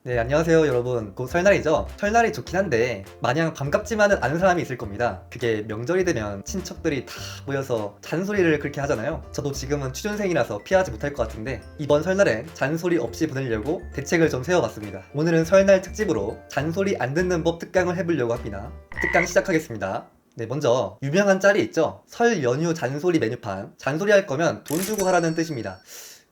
네, 안녕하세요 여러분. 곧 설날이죠? 설날이 좋긴 한데 마냥 반갑지만은 않은 사람이 있을 겁니다. 그게 명절이 되면 친척들이 다 모여서 잔소리를 그렇게 하잖아요. 저도 지금은 취준생이라서 피하지 못할 것 같은데 이번 설날엔 잔소리 없이 보내려고 대책을 좀 세워봤습니다. 오늘은 설날 특집으로 잔소리 안 듣는 법 특강을 해보려고 합니다. 특강 시작하겠습니다. 네, 먼저 유명한 짤이 있죠? 설 연휴 잔소리 메뉴판. 잔소리 할 거면 돈 주고 하라는 뜻입니다.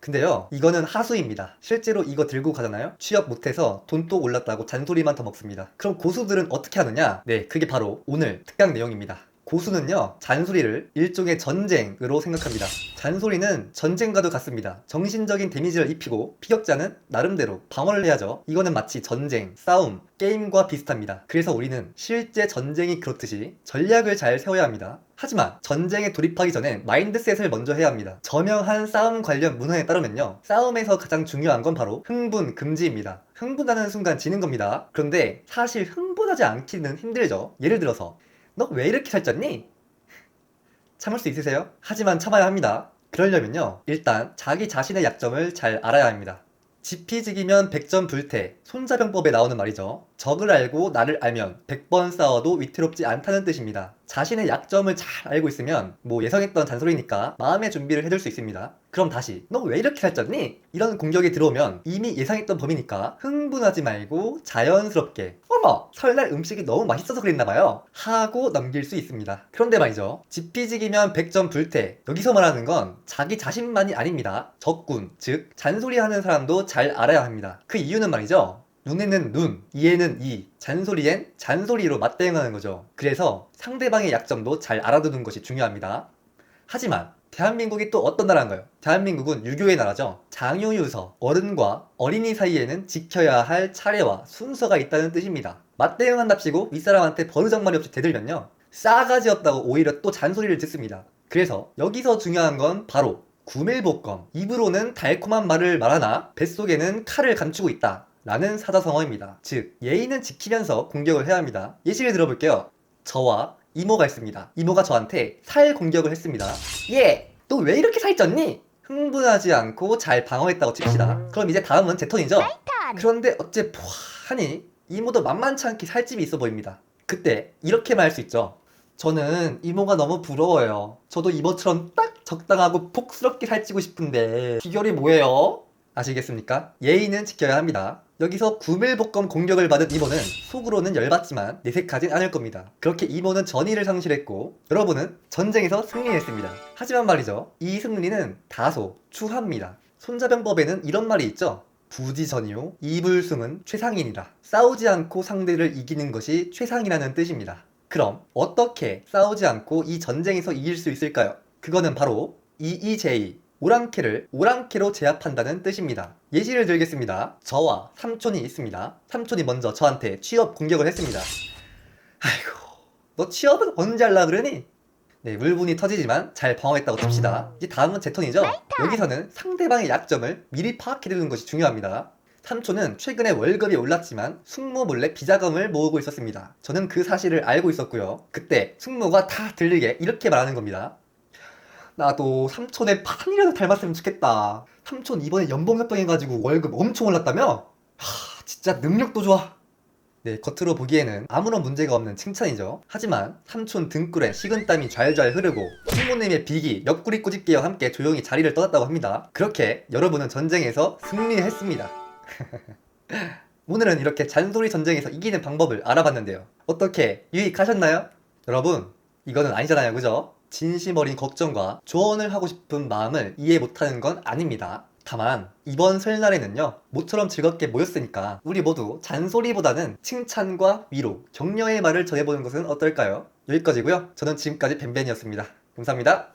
근데요, 이거는 하수입니다. 실제로 이거 들고 가잖아요? 취업 못해서 돈 또 올랐다고 잔소리만 더 먹습니다. 그럼 고수들은 어떻게 하느냐? 네, 그게 바로 오늘 특강 내용입니다. 고수는요, 잔소리를 일종의 전쟁으로 생각합니다. 잔소리는 전쟁과도 같습니다. 정신적인 데미지를 입히고 피격자는 나름대로 방어를 해야죠. 이거는 마치 전쟁, 싸움, 게임과 비슷합니다. 그래서 우리는 실제 전쟁이 그렇듯이 전략을 잘 세워야 합니다. 하지만 전쟁에 돌입하기 전엔 마인드셋을 먼저 해야 합니다. 저명한 싸움 관련 문헌에 따르면요, 싸움에서 가장 중요한 건 바로 흥분 금지입니다. 흥분하는 순간 지는 겁니다. 그런데 사실 흥분하지 않기는 힘들죠. 예를 들어서 너 왜 이렇게 살쪘니? 참을 수 있으세요? 하지만 참아야 합니다. 그러려면요, 일단 자기 자신의 약점을 잘 알아야 합니다. 지피지기면 100점 불태, 손자병법에 나오는 말이죠. 적을 알고 나를 알면 100번 싸워도 위태롭지 않다는 뜻입니다. 자신의 약점을 잘 알고 있으면 예상했던 잔소리니까 마음의 준비를 해줄 수 있습니다. 그럼 다시 너 왜 이렇게 살쪘니? 이런 공격이 들어오면 이미 예상했던 범위니까 흥분하지 말고 자연스럽게 어머, 설날 음식이 너무 맛있어서 그랬나봐요 하고 넘길 수 있습니다. 그런데 말이죠, 지피지기면 100점 불태, 여기서 말하는 건 자기 자신만이 아닙니다. 적군, 즉 잔소리하는 사람도 잘 알아야 합니다. 그 이유는 말이죠, 눈에는 눈, 이에는 이, 잔소리엔 잔소리로 맞대응하는 거죠. 그래서 상대방의 약점도 잘 알아두는 것이 중요합니다. 하지만 대한민국이 또 어떤 나라인가요? 대한민국은 유교의 나라죠. 장유유서, 어른과 어린이 사이에는 지켜야 할 차례와 순서가 있다는 뜻입니다. 맞대응한답시고 윗사람한테 버르장머리 없이 대들면요, 싸가지 없다고 오히려 또 잔소리를 듣습니다. 그래서 여기서 중요한 건 바로 구밀복검. 입으로는 달콤한 말을 말하나 뱃속에는 칼을 감추고 있다 라는 사자성어입니다. 즉, 예의는 지키면서 공격을 해야 합니다. 예시를 들어볼게요. 저와 이모가 있습니다. 이모가 저한테 살 공격을 했습니다. 예! 너 왜 이렇게 살쪘니? 흥분하지 않고 잘 방어했다고 칩시다. 그럼 이제 다음은 제 턴이죠? 그런데 어째 보아하니 이모도 만만치 않게 살집이 있어 보입니다. 그때 이렇게 말할 수 있죠. 저는 이모가 너무 부러워요. 저도 이모처럼 딱 적당하고 복스럽게 살찌고 싶은데 비결이 뭐예요? 아시겠습니까? 예의는 지켜야 합니다. 여기서 구밀복검 공격을 받은 이모는 속으로는 열받지만 내색하진 않을 겁니다. 그렇게 이모는 전의를 상실했고 여러분은 전쟁에서 승리했습니다. 하지만 말이죠, 이 승리는 다소 추합니다. 손자병법에는 이런 말이 있죠. 부지전이요 이불승은 최상이니라. 싸우지 않고 상대를 이기는 것이 최상이라는 뜻입니다. 그럼 어떻게 싸우지 않고 이 전쟁에서 이길 수 있을까요? 그거는 바로 EEJ, 오랑캐를 오랑캐로 제압한다는 뜻입니다. 예시를 들겠습니다. 저와 삼촌이 있습니다. 삼촌이 먼저 저한테 취업 공격을 했습니다. 아이고, 너 취업은 언제 할라 그러니? 네, 물분이 터지지만 잘 방어했다고 칩시다. 이제 다음은 제 턴이죠? 여기서는 상대방의 약점을 미리 파악해두는 것이 중요합니다. 삼촌은 최근에 월급이 올랐지만 숙모 몰래 비자금을 모으고 있었습니다. 저는 그 사실을 알고 있었고요. 그때 숙모가 다 들리게 이렇게 말하는 겁니다. 나도 삼촌의 판이라도 닮았으면 좋겠다. 삼촌 이번에 연봉 협정해가지고 월급 엄청 올랐다며? 진짜 능력도 좋아. 네, 겉으로 보기에는 아무런 문제가 없는 칭찬이죠. 하지만 삼촌 등굴에 식은땀이 좌알좌알 흐르고 숙모님의 비기 옆구리 꼬집기와 함께 조용히 자리를 떠났다고 합니다. 그렇게 여러분은 전쟁에서 승리했습니다. 오늘은 이렇게 잔소리 전쟁에서 이기는 방법을 알아봤는데요. 어떻게 유익하셨나요? 여러분, 이거는 아니잖아요, 그죠? 진심 어린 걱정과 조언을 하고 싶은 마음을 이해 못하는 건 아닙니다. 다만 이번 설날에는요, 모처럼 즐겁게 모였으니까 우리 모두 잔소리보다는 칭찬과 위로, 격려의 말을 전해보는 것은 어떨까요? 여기까지고요. 저는 지금까지 벤벤이었습니다. 감사합니다.